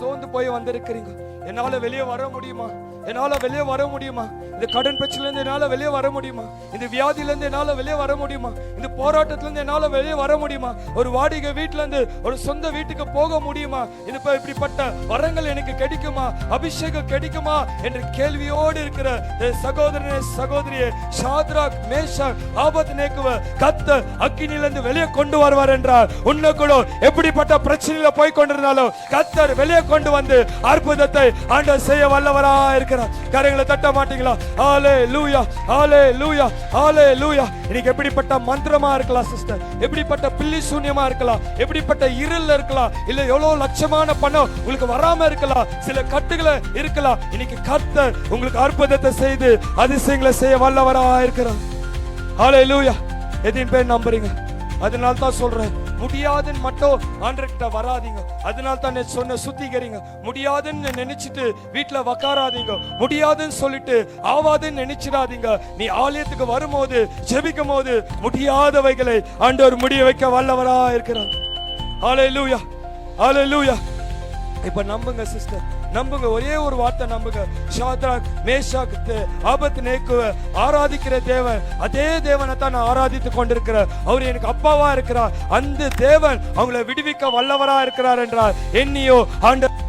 சோர்ந்து போய் வந்திருக்கிறீங்க, என்னால வெளியே வர முடியுமா, என்னால வெளியே வர முடியுமா, இந்த கடன் பிரச்சனையில இருந்து என்னால வெளியே வர முடியுமா, இந்த வியாதியில இருந்து என்னால வெளியே வர முடியுமா, இந்த போராட்டத்துல இருந்து என்னால வெளியே வர முடியுமா, ஒரு வாடகை வீட்டுல இருந்து ஒரு சொந்த வீட்டுக்கு போக முடியுமா, இப்படிப்பட்ட வரங்கள் எனக்கு கிடைக்குமா, அபிஷேகம் கிடைக்குமா என்று கேள்வியோடு இருக்கிற சகோதரனே சகோதரியே, சாத்ராக் மேஷாக் ஆபத்நேகோவை கர்த்தர் அக்கினியிலிருந்து வெளியே கொண்டு வருவார் என்றார். உன்னை கூட எப்படிப்பட்ட பிரச்சனையில போய் கொண்டிருந்தாலும் கர்த்தர் வெளியே கொண்டு வந்து அற்புதத்தை ஆண்டவர் செய்ய வல்லவரா இருக்கிறார். கரங்களை தட்ட மாட்டீங்களா? ஹல்லேலூயா, ஹல்லேலூயா, ஹல்லேலூயா. இன்னைக்கு எப்படிப்பட்ட மந்திரமா இருக்கலாம் சிஸ்டர், எப்படிப்பட்ட பில்லி சூன்யமா இருக்கலாம், எப்படிப்பட்ட இருள் இருக்கலாம், இல்ல எவ்வளவு லட்சமான பணம் உங்களுக்கு வராம இருக்கலாம், சில கட்டுகளை இருக்கலாம். இன்னைக்கு கர்த்தர் உங்களுக்கு அற்புதத்தை செய்து அதிசயங்களை செய்ய வல்லவரா இருக்கிறார். ஹல்லேலூயா. எதின் பேர் நம்புறீங்க? அதனால தான் சொல்றேன், முடியாதுன்னு மட்டும் ஆண்டவர்கிட்ட வராதீங்க. அதனால தான் சொன்ன சுத்திகரிங்க. முடியாதுன்னு நினைச்சிட்டு வீட்டுல உக்காராதீங்க. முடியாதுன்னு சொல்லிட்டு ஆவாதுன்னு நினைச்சிடாதீங்க. நீ ஆலயத்துக்கு வரும்போது ஜெபிக்கும் போது முடியாதவைகளை ஆண்டவர் முடிய வைக்க வல்லவரா இருக்கிறார். ஹல்லேலூயா, ஹல்லேலூயா. இப்ப நம்புங்க சிஸ்டர், நம்புங்க, ஒரே ஒரு வார்த்தை நம்புங்க. சாத்ராக் மேஷாக் ஆபத்நேகோவை ஆராதிக்கிற தேவன் அதே தேவனை தான் நான் ஆராதித்து கொண்டிருக்கிறேன். அவர் எனக்கு அப்பாவா இருக்கிறார். அந்த தேவன் அவங்களை விடுவிக்க வல்லவரா இருக்கிறார் என்றார். என்னையோ ஆண்டவர்